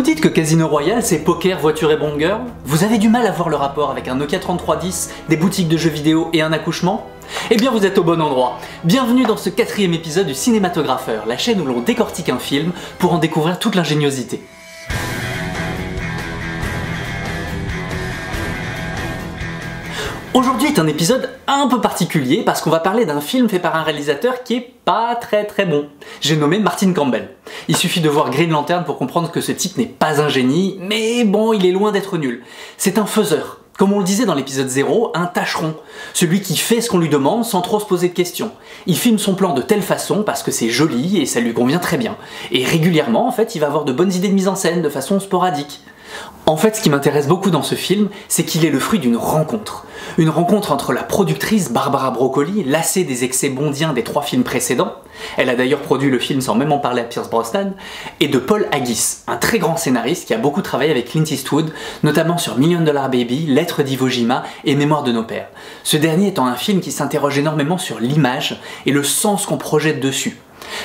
Vous dites que Casino Royale c'est poker, voiture et Bond girl? Vous avez du mal à voir le rapport avec un Nokia 3310, des boutiques de jeux vidéo et un accouchement? Eh bien vous êtes au bon endroit. Bienvenue dans ce 4e épisode du Cinématographeur, la chaîne où l'on décortique un film pour en découvrir toute l'ingéniosité. Aujourd'hui est un épisode un peu particulier parce qu'on va parler d'un film fait par un réalisateur qui est pas très bon. J'ai nommé Martin Campbell. Il suffit de voir Green Lantern pour comprendre que ce type n'est pas un génie, mais bon, il est loin d'être nul. C'est un faiseur. Comme on le disait dans l'épisode 0, un tâcheron. Celui qui fait ce qu'on lui demande sans trop se poser de questions. Il filme son plan de telle façon parce que c'est joli et ça lui convient très bien. Et régulièrement, en fait, il va avoir de bonnes idées de mise en scène de façon sporadique. En fait, ce qui m'intéresse beaucoup dans ce film, c'est qu'il est le fruit d'une rencontre. Une rencontre entre la productrice Barbara Broccoli, lassée des excès bondiens des 3 films précédents, elle a d'ailleurs produit le film sans même en parler à Pierce Brosnan, et de Paul Haggis, un très grand scénariste qui a beaucoup travaillé avec Clint Eastwood, notamment sur Million Dollar Baby, Lettres d'Iwo Jima et Mémoire de nos pères. Ce dernier étant un film qui s'interroge énormément sur l'image et le sens qu'on projette dessus.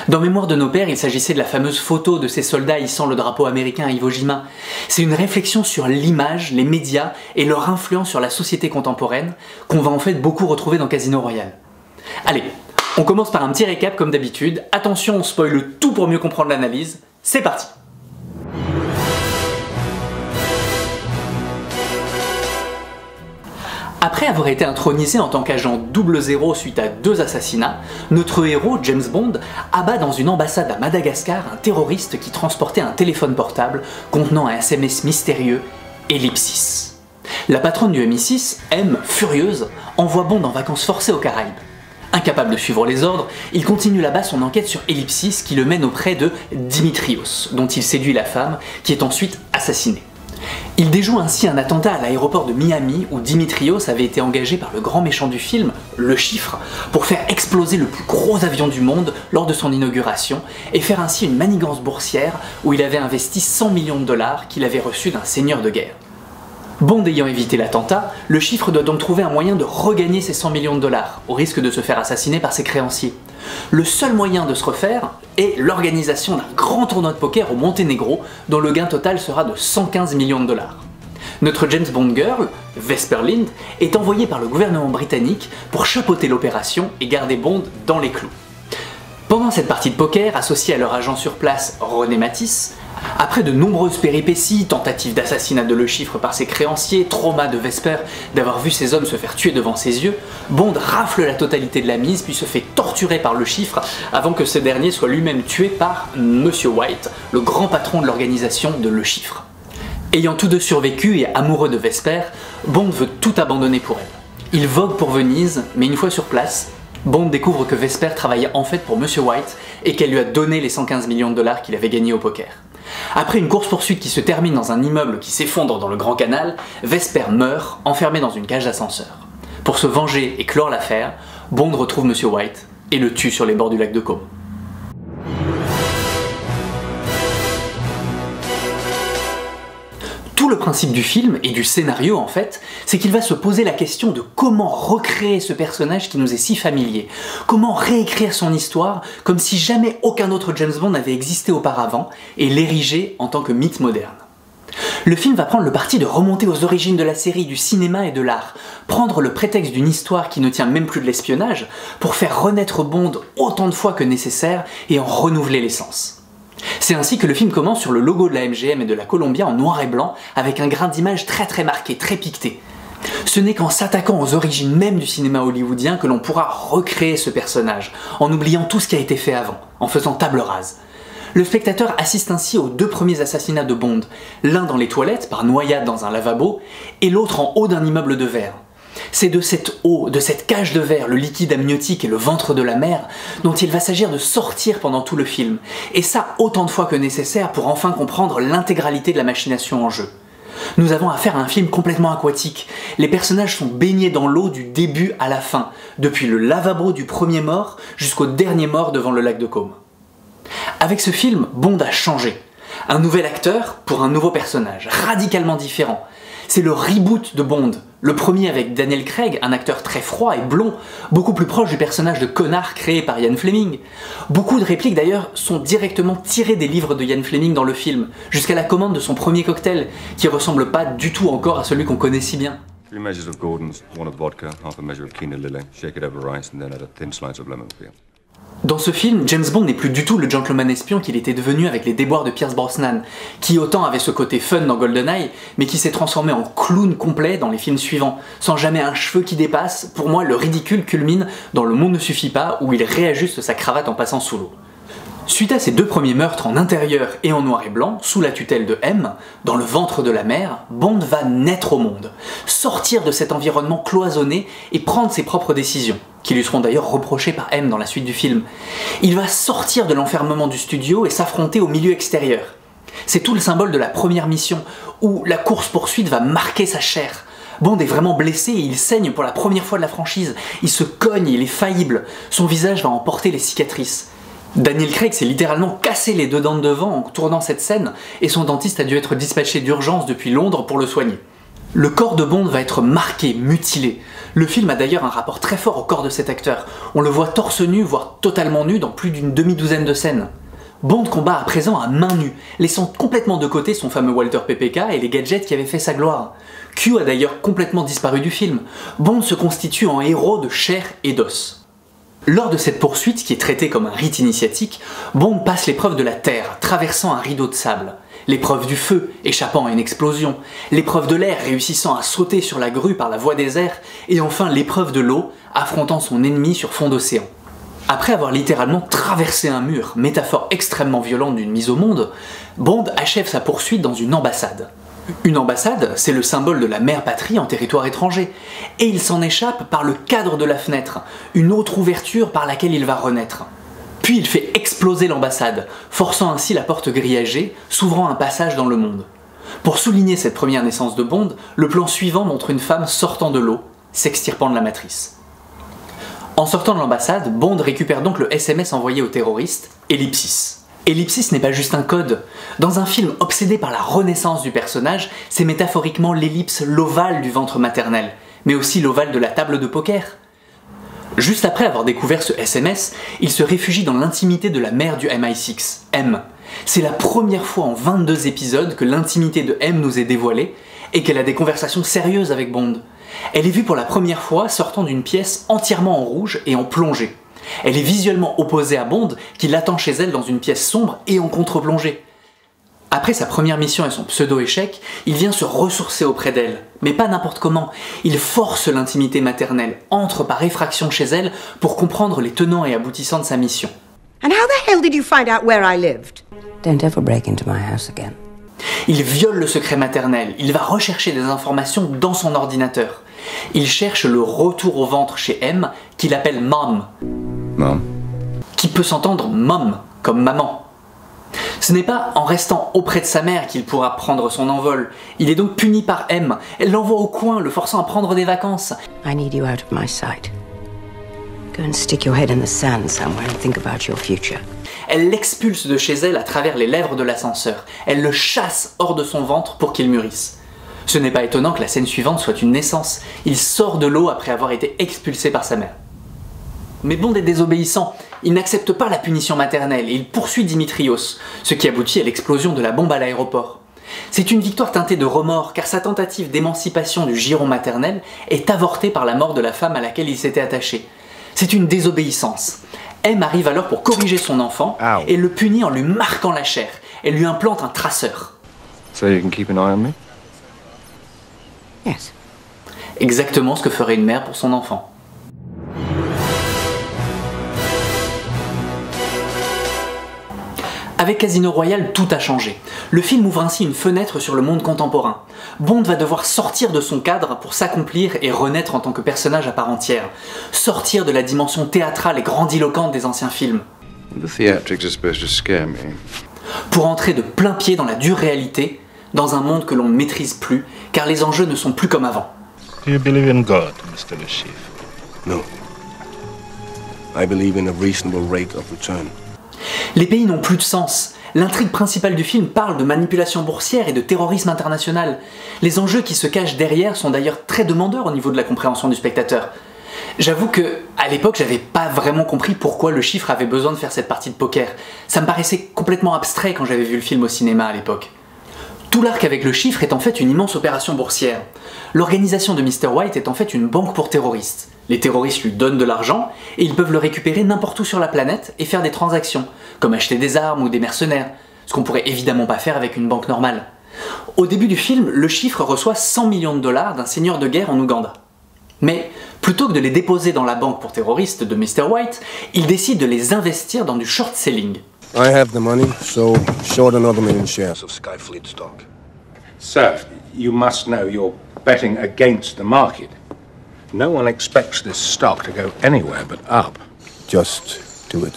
Dans Mémoire de nos pères, il s'agissait de la fameuse photo de ces soldats hissant le drapeau américain à Iwo Jima. C'est une réflexion sur l'image, les médias et leur influence sur la société contemporaine qu'on va en fait beaucoup retrouver dans Casino Royale. Allez, on commence par un petit récap comme d'habitude. Attention, on spoile tout pour mieux comprendre l'analyse. C'est parti! Après avoir été intronisé en tant qu'agent 00 suite à 2 assassinats, notre héros, James Bond, abat dans une ambassade à Madagascar un terroriste qui transportait un téléphone portable contenant un SMS mystérieux, Ellipsis. La patronne du MI6, M, furieuse, envoie Bond en vacances forcées aux Caraïbes. Incapable de suivre les ordres, il continue là-bas son enquête sur Ellipsis qui le mène auprès de Dimitrios, dont il séduit la femme, qui est ensuite assassinée. Il déjoue ainsi un attentat à l'aéroport de Miami où Dimitrios avait été engagé par le grand méchant du film, le Chiffre, pour faire exploser le plus gros avion du monde lors de son inauguration et faire ainsi une manigance boursière où il avait investi 100 millions de dollars qu'il avait reçus d'un seigneur de guerre. Bond ayant évité l'attentat, le Chiffre doit donc trouver un moyen de regagner ces 100 millions de dollars, au risque de se faire assassiner par ses créanciers. Le seul moyen de se refaire est l'organisation d'un grand tournoi de poker au Monténégro, dont le gain total sera de 115 millions de dollars. Notre James Bond girl, Vesper Lynd, est envoyée par le gouvernement britannique pour chapeauter l'opération et garder Bond dans les clous. Pendant cette partie de poker, associée à leur agent sur place, René Matisse, après de nombreuses péripéties, tentatives d'assassinat de Le Chiffre par ses créanciers, trauma de Vesper d'avoir vu ses hommes se faire tuer devant ses yeux, Bond rafle la totalité de la mise puis se fait torturer par Le Chiffre avant que ce dernier soit lui-même tué par Monsieur White, le grand patron de l'organisation de Le Chiffre. Ayant tous deux survécu et amoureux de Vesper, Bond veut tout abandonner pour elle. Il vogue pour Venise, mais une fois sur place, Bond découvre que Vesper travaillait en fait pour Monsieur White et qu'elle lui a donné les 115 millions de dollars qu'il avait gagnés au poker. Après une course-poursuite qui se termine dans un immeuble qui s'effondre dans le Grand Canal, Vesper meurt, enfermé dans une cage d'ascenseur. Pour se venger et clore l'affaire, Bond retrouve Monsieur White et le tue sur les bords du lac de Como. Tout le principe du film, et du scénario en fait, c'est qu'il va se poser la question de comment recréer ce personnage qui nous est si familier. Comment réécrire son histoire comme si jamais aucun autre James Bond n'avait existé auparavant, et l'ériger en tant que mythe moderne. Le film va prendre le parti de remonter aux origines de la série, du cinéma et de l'art, prendre le prétexte d'une histoire qui ne tient même plus de l'espionnage, pour faire renaître Bond autant de fois que nécessaire et en renouveler l'essence. C'est ainsi que le film commence sur le logo de la MGM et de la Columbia en noir et blanc, avec un grain d'image très marqué, très piqueté. Ce n'est qu'en s'attaquant aux origines même du cinéma hollywoodien que l'on pourra recréer ce personnage, en oubliant tout ce qui a été fait avant, en faisant table rase. Le spectateur assiste ainsi aux 2 premiers assassinats de Bond, l'un dans les toilettes, par noyade dans un lavabo, et l'autre en haut d'un immeuble de verre. C'est de cette eau, de cette cage de verre, le liquide amniotique et le ventre de la mer, dont il va s'agir de sortir pendant tout le film, et ça autant de fois que nécessaire pour enfin comprendre l'intégralité de la machination en jeu. Nous avons affaire à un film complètement aquatique. Les personnages sont baignés dans l'eau du début à la fin, depuis le lavabo du premier mort jusqu'au dernier mort devant le lac de Como. Avec ce film, Bond a changé. Un nouvel acteur pour un nouveau personnage, radicalement différent. C'est le reboot de Bond, Le premier avec Daniel Craig, un acteur très froid et blond, beaucoup plus proche du personnage de connard créé par Ian Fleming. Beaucoup de répliques d'ailleurs sont directement tirées des livres de Ian Fleming dans le film, jusqu'à la commande de son premier cocktail, qui ressemble pas du tout encore à celui qu'on connaît si bien. 3 measures of Gordon's, 1 of vodka, half a measure of quinoa lily, shake it over rice and then add a thin slice of lemon peel. Dans ce film, James Bond n'est plus du tout le gentleman espion qu'il était devenu avec les déboires de Pierce Brosnan, qui autant avait ce côté fun dans GoldenEye, mais qui s'est transformé en clown complet dans les films suivants, sans jamais un cheveu qui dépasse. Pour moi, le ridicule culmine dans Le Monde ne suffit pas, où il réajuste sa cravate en passant sous l'eau. Suite à ces 2 premiers meurtres en intérieur et en noir et blanc, sous la tutelle de M, dans le ventre de la mer, Bond va naître au monde, sortir de cet environnement cloisonné et prendre ses propres décisions, qui lui seront d'ailleurs reprochées par M dans la suite du film. Il va sortir de l'enfermement du studio et s'affronter au milieu extérieur. C'est tout le symbole de la première mission, où la course-poursuite va marquer sa chair. Bond est vraiment blessé et il saigne pour la première fois de la franchise. Il se cogne, il est faillible. Son visage va en porter les cicatrices. Daniel Craig s'est littéralement cassé les 2 dents de devant en tournant cette scène, et son dentiste a dû être dispatché d'urgence depuis Londres pour le soigner. Le corps de Bond va être marqué, mutilé. Le film a d'ailleurs un rapport très fort au corps de cet acteur. On le voit torse nu, voire totalement nu dans plus d'une demi-douzaine de scènes. Bond combat à présent à main nue, laissant complètement de côté son fameux Walter PPK et les gadgets qui avaient fait sa gloire. Q a d'ailleurs complètement disparu du film. Bond se constitue en héros de chair et d'os. Lors de cette poursuite, qui est traitée comme un rite initiatique, Bond passe l'épreuve de la terre, traversant un rideau de sable, l'épreuve du feu, échappant à une explosion, l'épreuve de l'air, réussissant à sauter sur la grue par la voie des airs, et enfin l'épreuve de l'eau, affrontant son ennemi sur fond d'océan. Après avoir littéralement traversé un mur, métaphore extrêmement violente d'une mise au monde, Bond achève sa poursuite dans une ambassade. Une ambassade, c'est le symbole de la mère patrie en territoire étranger, et il s'en échappe par le cadre de la fenêtre, une autre ouverture par laquelle il va renaître. Puis il fait exploser l'ambassade, forçant ainsi la porte grillagée, s'ouvrant un passage dans le monde. Pour souligner cette première naissance de Bond, le plan suivant montre une femme sortant de l'eau, s'extirpant de la matrice. En sortant de l'ambassade, Bond récupère donc le SMS envoyé aux terroristes, Ellipsis. Ellipsis n'est pas juste un code. Dans un film obsédé par la renaissance du personnage, c'est métaphoriquement l'ellipse, l'ovale du ventre maternel, mais aussi l'ovale de la table de poker. Juste après avoir découvert ce SMS, il se réfugie dans l'intimité de la mère du MI6, M. C'est la première fois en 22 épisodes que l'intimité de M nous est dévoilée et qu'elle a des conversations sérieuses avec Bond. Elle est vue pour la première fois sortant d'une pièce entièrement en rouge et en plongée. Elle est visuellement opposée à Bond, qui l'attend chez elle dans une pièce sombre et en contre-plongée. Après sa première mission et son pseudo-échec, il vient se ressourcer auprès d'elle, mais pas n'importe comment. Il force l'intimité maternelle, entre par effraction chez elle pour comprendre les tenants et aboutissants de sa mission. And how the hell did you find out where I lived? Don't ever break into my house again. Il viole le secret maternel, il va rechercher des informations dans son ordinateur. Il cherche le retour au ventre chez M, qu'il appelle Mom. Mom? Qui peut s'entendre Mom, comme maman. Ce n'est pas en restant auprès de sa mère qu'il pourra prendre son envol. Il est donc puni par M. Elle l'envoie au coin, le forçant à prendre des vacances. I need you out of my sight. Go and stick your head in the sand somewhere and think about your future. Elle l'expulse de chez elle à travers les lèvres de l'ascenseur. Elle le chasse hors de son ventre pour qu'il mûrisse. Ce n'est pas étonnant que la scène suivante soit une naissance. Il sort de l'eau après avoir été expulsé par sa mère. Mais Bond est désobéissant. Il n'accepte pas la punition maternelle et il poursuit Dimitrios, ce qui aboutit à l'explosion de la bombe à l'aéroport. C'est une victoire teintée de remords, car sa tentative d'émancipation du giron maternel est avortée par la mort de la femme à laquelle il s'était attaché. C'est une désobéissance. M arrive alors pour corriger son enfant et le punit en lui marquant la chair. Elle lui implante un traceur. So you can keep an eye on me? Yes. Exactement ce que ferait une mère pour son enfant. Avec Casino Royale, tout a changé. Le film ouvre ainsi une fenêtre sur le monde contemporain. Bond va devoir sortir de son cadre pour s'accomplir et renaître en tant que personnage à part entière. Sortir de la dimension théâtrale et grandiloquente des anciens films. The theatrics are supposed to scare me. Pour entrer de plein pied dans la dure réalité, dans un monde que l'on ne maîtrise plus, car les enjeux ne sont plus comme avant. Do you believe in God, Mr. Le Chiffre? No. I believe in a reasonable rate of return. Les pays n'ont plus de sens. L'intrigue principale du film parle de manipulation boursière et de terrorisme international. Les enjeux qui se cachent derrière sont d'ailleurs très demandeurs au niveau de la compréhension du spectateur. J'avoue que, à l'époque, j'avais pas vraiment compris pourquoi le chiffre avait besoin de faire cette partie de poker. Ça me paraissait complètement abstrait quand j'avais vu le film au cinéma à l'époque. Tout l'arc avec le chiffre est en fait une immense opération boursière. L'organisation de Mr. White est en fait une banque pour terroristes. Les terroristes lui donnent de l'argent et ils peuvent le récupérer n'importe où sur la planète et faire des transactions, comme acheter des armes ou des mercenaires, ce qu'on pourrait évidemment pas faire avec une banque normale. Au début du film, le chiffre reçoit 100 millions de dollars d'un seigneur de guerre en Ouganda. Mais plutôt que de les déposer dans la banque pour terroristes de Mr. White, il décide de les investir dans du short selling. I have the money, so short another 1 million shares of Skyfleet stock. Sir, you must know you're betting against the market. No one expects this stock to go anywhere but up. Just do it.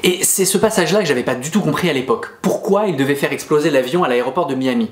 Et c'est ce passage-là que j'avais pas du tout compris à l'époque. Pourquoi il devait faire exploser l'avion à l'aéroport de Miami?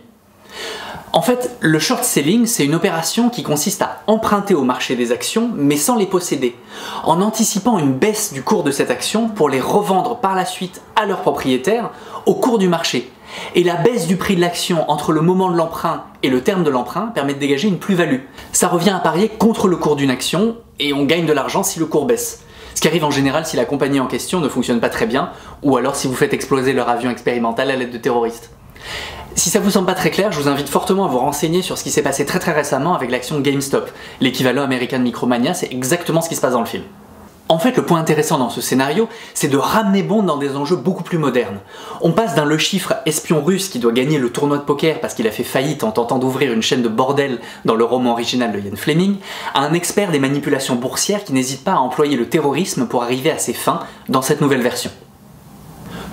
En fait, le short selling, c'est une opération qui consiste à emprunter au marché des actions, mais sans les posséder, en anticipant une baisse du cours de cette action pour les revendre par la suite à leurs propriétaires au cours du marché. Et la baisse du prix de l'action entre le moment de l'emprunt et le terme de l'emprunt permet de dégager une plus-value. Ça revient à parier contre le cours d'une action, et on gagne de l'argent si le cours baisse. Ce qui arrive en général si la compagnie en question ne fonctionne pas très bien, ou alors si vous faites exploser leur avion expérimental à l'aide de terroristes. Si ça vous semble pas très clair, je vous invite fortement à vous renseigner sur ce qui s'est passé très récemment avec l'action GameStop. L'équivalent américain de Micromania, c'est exactement ce qui se passe dans le film. En fait, le point intéressant dans ce scénario, c'est de ramener Bond dans des enjeux beaucoup plus modernes. On passe d'un le chiffre espion russe qui doit gagner le tournoi de poker parce qu'il a fait faillite en tentant d'ouvrir une chaîne de bordel dans le roman original de Ian Fleming, à un expert des manipulations boursières qui n'hésite pas à employer le terrorisme pour arriver à ses fins dans cette nouvelle version.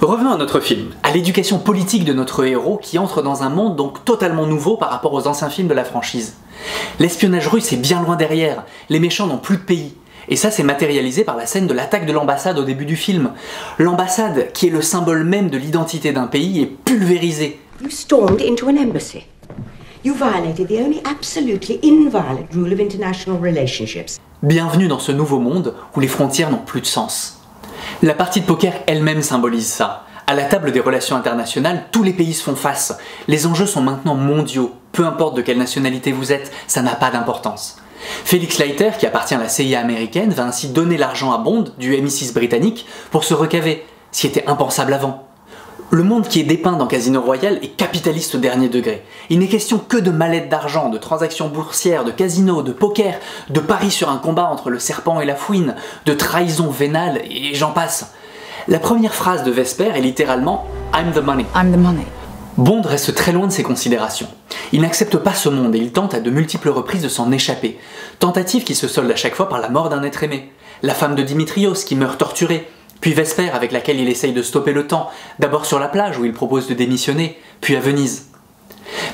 Revenons à notre film, à l'éducation politique de notre héros qui entre dans un monde donc totalement nouveau par rapport aux anciens films de la franchise. L'espionnage russe est bien loin derrière, les méchants n'ont plus de pays. Et ça c'est matérialisé par la scène de l'attaque de l'ambassade au début du film. L'ambassade, qui est le symbole même de l'identité d'un pays, est pulvérisée. You stormed into an embassy. You violated the only absolutely inviolate rule of international relationships. Bienvenue dans ce nouveau monde où les frontières n'ont plus de sens. La partie de poker elle-même symbolise ça. À la table des relations internationales, tous les pays se font face. Les enjeux sont maintenant mondiaux. Peu importe de quelle nationalité vous êtes, ça n'a pas d'importance. Felix Leiter, qui appartient à la CIA américaine, va ainsi donner l'argent à Bond du MI6 britannique pour se recaver, ce qui était impensable avant. Le monde qui est dépeint dans Casino Royale est capitaliste au dernier degré. Il n'est question que de mallettes d'argent, de transactions boursières, de casinos, de poker, de paris sur un combat entre le serpent et la fouine, de trahison vénale, et j'en passe. La première phrase de Vesper est littéralement « I'm the money ». I'm the money. Bond reste très loin de ces considérations. Il n'accepte pas ce monde et il tente à de multiples reprises de s'en échapper. Tentative qui se solde à chaque fois par la mort d'un être aimé. La femme de Dimitrios qui meurt torturée. Puis Vesper avec laquelle il essaye de stopper le temps, d'abord sur la plage où il propose de démissionner, puis à Venise.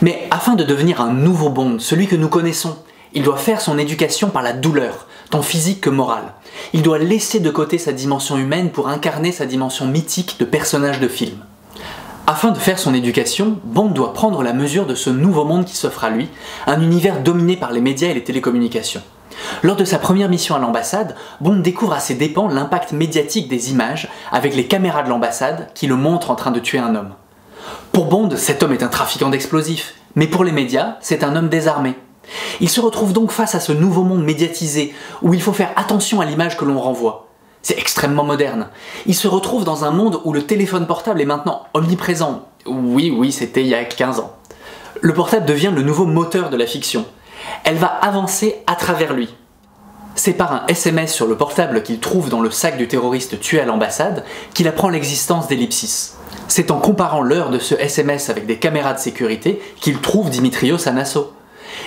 Mais afin de devenir un nouveau Bond, celui que nous connaissons, il doit faire son éducation par la douleur, tant physique que morale. Il doit laisser de côté sa dimension humaine pour incarner sa dimension mythique de personnage de film. Afin de faire son éducation, Bond doit prendre la mesure de ce nouveau monde qui s'offre à lui, un univers dominé par les médias et les télécommunications. Lors de sa première mission à l'ambassade, Bond découvre à ses dépens l'impact médiatique des images avec les caméras de l'ambassade qui le montrent en train de tuer un homme. Pour Bond, cet homme est un trafiquant d'explosifs, mais pour les médias, c'est un homme désarmé. Il se retrouve donc face à ce nouveau monde médiatisé où il faut faire attention à l'image que l'on renvoie. C'est extrêmement moderne. Il se retrouve dans un monde où le téléphone portable est maintenant omniprésent. Oui, c'était il y a 15 ans. Le portable devient le nouveau moteur de la fiction. Elle va avancer à travers lui. C'est par un SMS sur le portable qu'il trouve dans le sac du terroriste tué à l'ambassade qu'il apprend l'existence d'Ellipsis. C'est en comparant l'heure de ce SMS avec des caméras de sécurité qu'il trouve Dimitrios à Nassau.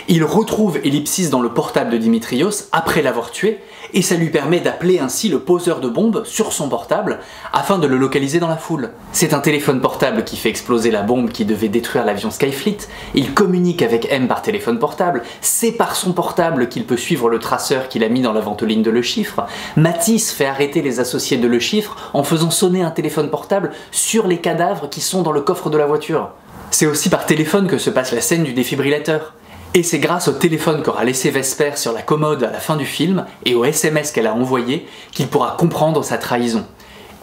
Il retrouve Ellipsis dans le portable de Dimitrios après l'avoir tué, et ça lui permet d'appeler ainsi le poseur de bombes sur son portable afin de le localiser dans la foule. C'est un téléphone portable qui fait exploser la bombe qui devait détruire l'avion Skyfleet, il communique avec M par téléphone portable, c'est par son portable qu'il peut suivre le traceur qu'il a mis dans la ventoline de Le Chiffre, Matisse fait arrêter les associés de Le Chiffre en faisant sonner un téléphone portable sur les cadavres qui sont dans le coffre de la voiture. C'est aussi par téléphone que se passe la scène du défibrillateur. Et c'est grâce au téléphone qu'aura laissé Vesper sur la commode à la fin du film et au SMS qu'elle a envoyé qu'il pourra comprendre sa trahison.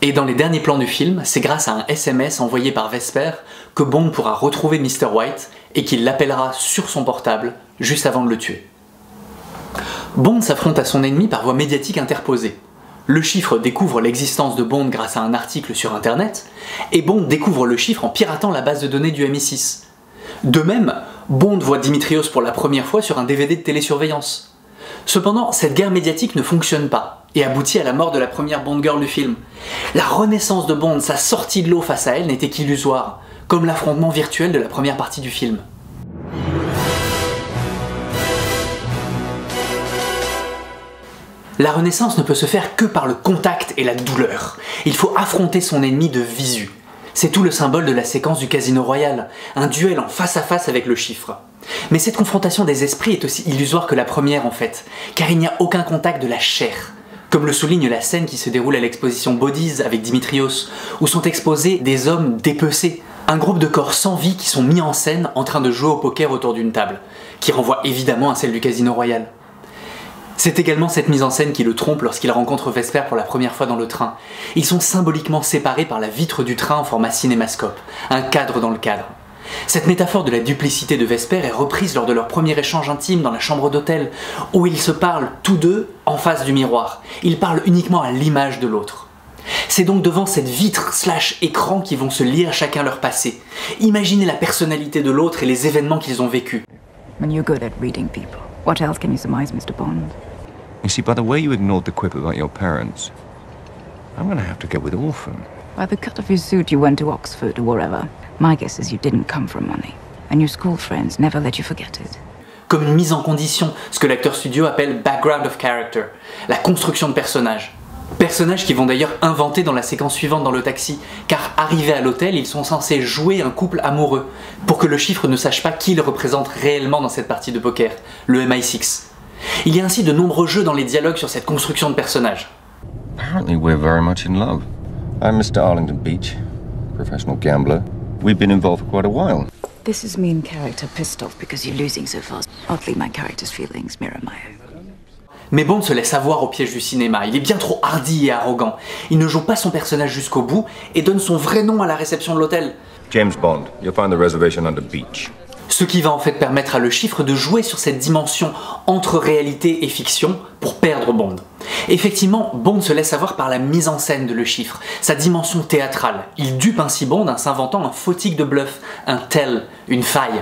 Et dans les derniers plans du film, c'est grâce à un SMS envoyé par Vesper que Bond pourra retrouver Mr. White et qu'il l'appellera sur son portable juste avant de le tuer. Bond s'affronte à son ennemi par voie médiatique interposée. Le chiffre découvre l'existence de Bond grâce à un article sur internet, et Bond découvre le chiffre en piratant la base de données du MI6. De même, Bond voit Dimitrios pour la première fois sur un DVD de télésurveillance. Cependant, cette guerre médiatique ne fonctionne pas, et aboutit à la mort de la première Bond girl du film. La renaissance de Bond, sa sortie de l'eau face à elle n'était qu'illusoire, comme l'affrontement virtuel de la première partie du film. La renaissance ne peut se faire que par le contact et la douleur. Il faut affronter son ennemi de visu. C'est tout le symbole de la séquence du Casino Royale, un duel en face à face avec le chiffre. Mais cette confrontation des esprits est aussi illusoire que la première en fait, car il n'y a aucun contact de la chair. Comme le souligne la scène qui se déroule à l'exposition Bodies avec Dimitrios, où sont exposés des hommes dépecés, un groupe de corps sans vie qui sont mis en scène en train de jouer au poker autour d'une table, qui renvoie évidemment à celle du Casino Royale. C'est également cette mise en scène qui le trompe lorsqu'il rencontre Vesper pour la première fois dans le train. Ils sont symboliquement séparés par la vitre du train en format cinémascope, un cadre dans le cadre. Cette métaphore de la duplicité de Vesper est reprise lors de leur premier échange intime dans la chambre d'hôtel, où ils se parlent tous deux en face du miroir. Ils parlent uniquement à l'image de l'autre. C'est donc devant cette vitre/écran qu'ils vont se lire chacun leur passé. Imaginez la personnalité de l'autre et les événements qu'ils ont vécus. And you're good at reading people. What else can you surmise, Mr. Bond? You see, by the way you ignored the quip about your parents, I'm gonna have to get with Orphan. By the cut of your suit, you went to Oxford or wherever. My guess is you didn't come from money. And your school friends never let you forget it. Comme une mise en condition, ce que l'acteur studio appelle « background of character », la construction de personnages. Personnages qui vont d'ailleurs inventer dans la séquence suivante dans le taxi, car arrivés à l'hôtel, ils sont censés jouer un couple amoureux, pour que le chiffre ne sache pas qui il représente réellement dans cette partie de poker, le MI6. Il y a ainsi de nombreux jeux dans les dialogues sur cette construction de personnages. Apparently we're very much in love. I'm Mr. Arlington Beach, professional gambler. We've been involved for quite a while. This is me in character, pissed off because you're losing so fast. Oddly, my character's feelings mirror my own. Mais Bond se laisse avoir au piège du cinéma, il est bien trop hardi et arrogant. Il ne joue pas son personnage jusqu'au bout et donne son vrai nom à la réception de l'hôtel. James Bond, you'll find the reservation under Beach. Ce qui va en fait permettre à le chiffre de jouer sur cette dimension entre réalité et fiction pour perdre Bond. Effectivement, Bond se laisse avoir par la mise en scène de le chiffre, sa dimension théâtrale. Il dupe ainsi Bond en s'inventant un fautique de bluff, un tell, une faille.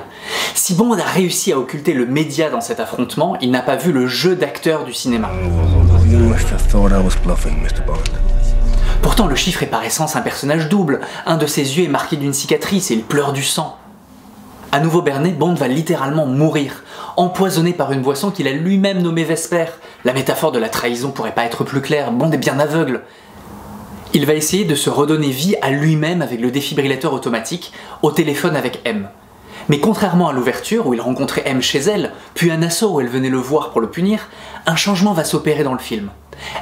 Si Bond a réussi à occulter le média dans cet affrontement, il n'a pas vu le jeu d'acteur du cinéma. You must have thought I was bluffing, Mr. Bond. Pourtant, le chiffre est par essence un personnage double. Un de ses yeux est marqué d'une cicatrice et il pleure du sang. À nouveau berné, Bond va littéralement mourir, empoisonné par une boisson qu'il a lui-même nommée Vesper. La métaphore de la trahison pourrait pas être plus claire, Bond est bien aveugle. Il va essayer de se redonner vie à lui-même avec le défibrillateur automatique, au téléphone avec M. Mais contrairement à l'ouverture où il rencontrait M chez elle, puis à Nassau où elle venait le voir pour le punir, un changement va s'opérer dans le film.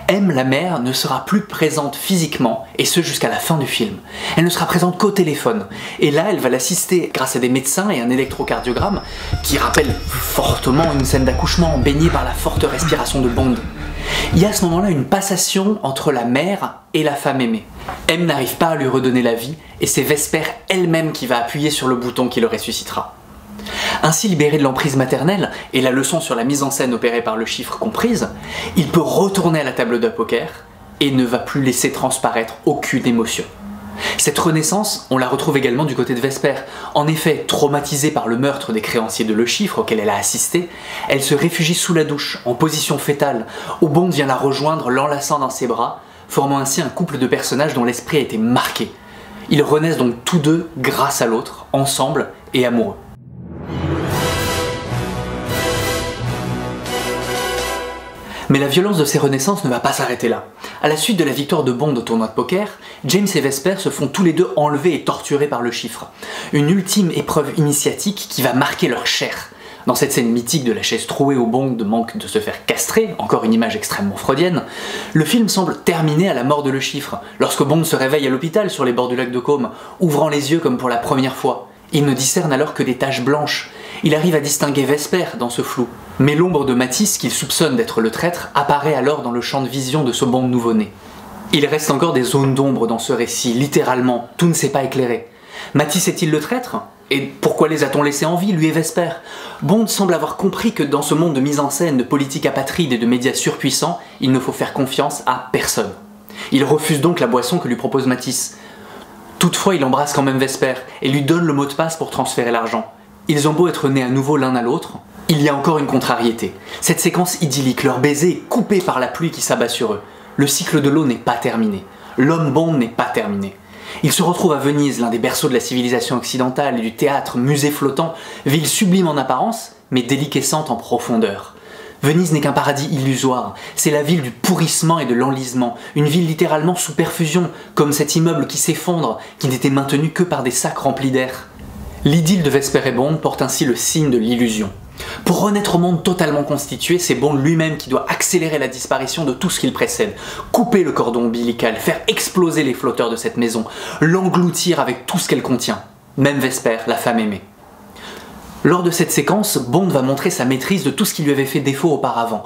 M, la mère, ne sera plus présente physiquement, et ce jusqu'à la fin du film. Elle ne sera présente qu'au téléphone. Et là, elle va l'assister grâce à des médecins et un électrocardiogramme qui rappellent fortement une scène d'accouchement baignée par la forte respiration de Bond. Il y a à ce moment-là une passation entre la mère et la femme aimée. M n'arrive pas à lui redonner la vie, et c'est Vesper elle-même qui va appuyer sur le bouton qui le ressuscitera. Ainsi libéré de l'emprise maternelle et la leçon sur la mise en scène opérée par le chiffre comprise, il peut retourner à la table de poker et ne va plus laisser transparaître aucune émotion. Cette renaissance, on la retrouve également du côté de Vesper. En effet, traumatisée par le meurtre des créanciers de le chiffre auquel elle a assisté, elle se réfugie sous la douche, en position fétale, où Bond vient la rejoindre l'enlaçant dans ses bras, formant ainsi un couple de personnages dont l'esprit a été marqué. Ils renaissent donc tous deux grâce à l'autre, ensemble et amoureux. Mais la violence de ces renaissances ne va pas s'arrêter là. À la suite de la victoire de Bond au tournoi de poker, James et Vesper se font tous les deux enlever et torturer par le chiffre. Une ultime épreuve initiatique qui va marquer leur chair. Dans cette scène mythique de la chaise trouée où Bond manque de se faire castrer, encore une image extrêmement freudienne, le film semble terminer à la mort de le chiffre, lorsque Bond se réveille à l'hôpital sur les bords du lac de Caume, ouvrant les yeux comme pour la première fois. Il ne discerne alors que des taches blanches. Il arrive à distinguer Vesper dans ce flou. Mais l'ombre de Matisse, qu'il soupçonne d'être le traître, apparaît alors dans le champ de vision de ce Bond nouveau-né. Il reste encore des zones d'ombre dans ce récit, littéralement, tout ne s'est pas éclairé. Matisse est-il le traître? Et pourquoi les a-t-on laissés en vie, lui et Vesper? Bond semble avoir compris que dans ce monde de mise en scène, de politique apatride et de médias surpuissants, il ne faut faire confiance à personne. Il refuse donc la boisson que lui propose Matisse. Toutefois, il embrasse quand même Vesper et lui donne le mot de passe pour transférer l'argent. Ils ont beau être nés à nouveau l'un à l'autre, il y a encore une contrariété. Cette séquence idyllique, leur baiser est coupé par la pluie qui s'abat sur eux. Le cycle de l'eau n'est pas terminé. L'homme Bond n'est pas terminé. Il se retrouve à Venise, l'un des berceaux de la civilisation occidentale et du théâtre, musée flottant, ville sublime en apparence, mais déliquescente en profondeur. Venise n'est qu'un paradis illusoire, c'est la ville du pourrissement et de l'enlisement, une ville littéralement sous perfusion, comme cet immeuble qui s'effondre, qui n'était maintenu que par des sacs remplis d'air. L'idylle de Vesper et Bond porte ainsi le signe de l'illusion. Pour renaître au monde totalement constitué, c'est Bond lui-même qui doit accélérer la disparition de tout ce qu'il précède, couper le cordon ombilical, faire exploser les flotteurs de cette maison, l'engloutir avec tout ce qu'elle contient, même Vesper, la femme aimée. Lors de cette séquence, Bond va montrer sa maîtrise de tout ce qui lui avait fait défaut auparavant,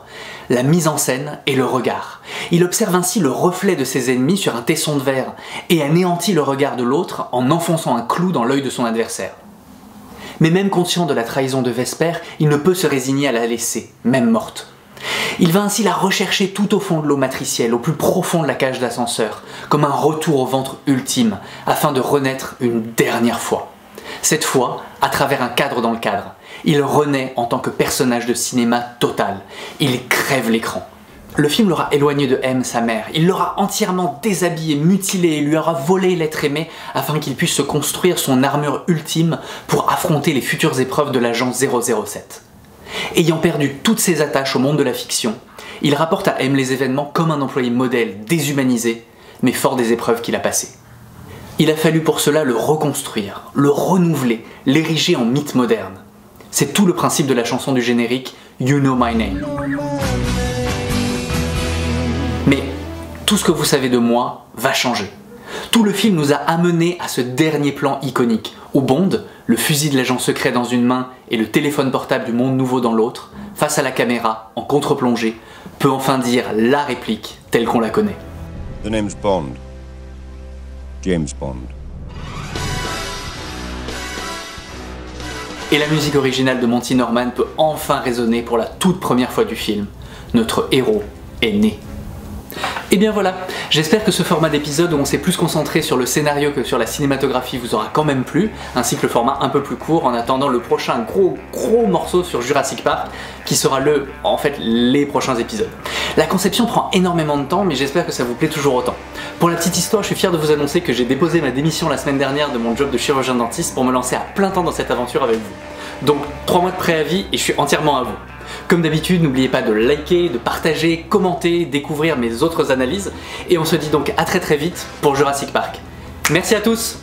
la mise en scène et le regard. Il observe ainsi le reflet de ses ennemis sur un tesson de verre et anéantit le regard de l'autre en enfonçant un clou dans l'œil de son adversaire. Mais même conscient de la trahison de Vesper, il ne peut se résigner à la laisser, même morte. Il va ainsi la rechercher tout au fond de l'eau matricielle, au plus profond de la cage d'ascenseur, comme un retour au ventre ultime, afin de renaître une dernière fois. Cette fois, à travers un cadre dans le cadre. Il renaît en tant que personnage de cinéma total. Il crève l'écran. Le film l'aura éloigné de M, sa mère. Il l'aura entièrement déshabillé, mutilé et lui aura volé l'être aimé afin qu'il puisse se construire son armure ultime pour affronter les futures épreuves de l'agent 007. Ayant perdu toutes ses attaches au monde de la fiction, il rapporte à M les événements comme un employé modèle, déshumanisé, mais fort des épreuves qu'il a passées. Il a fallu pour cela le reconstruire, le renouveler, l'ériger en mythe moderne. C'est tout le principe de la chanson du générique You Know My Name. Mais tout ce que vous savez de moi va changer. Tout le film nous a amenés à ce dernier plan iconique, où Bond, le fusil de l'agent secret dans une main et le téléphone portable du monde nouveau dans l'autre, face à la caméra, en contre-plongée, peut enfin dire la réplique telle qu'on la connaît. The name's Bond. James Bond. Et la musique originale de Monty Norman peut enfin résonner pour la toute première fois du film. Notre héros est né. Et bien voilà, j'espère que ce format d'épisode où on s'est plus concentré sur le scénario que sur la cinématographie vous aura quand même plu, ainsi que le format un peu plus court en attendant le prochain gros morceau sur Jurassic Park, qui sera les prochains épisodes. La conception prend énormément de temps, mais j'espère que ça vous plaît toujours autant. Pour la petite histoire, je suis fier de vous annoncer que j'ai déposé ma démission la semaine dernière de mon job de chirurgien dentiste pour me lancer à plein temps dans cette aventure avec vous. Donc 3 mois de préavis et je suis entièrement à vous. Comme d'habitude, n'oubliez pas de liker, de partager, commenter, découvrir mes autres analyses, et on se dit donc à très vite pour Jurassic Park. Merci à tous!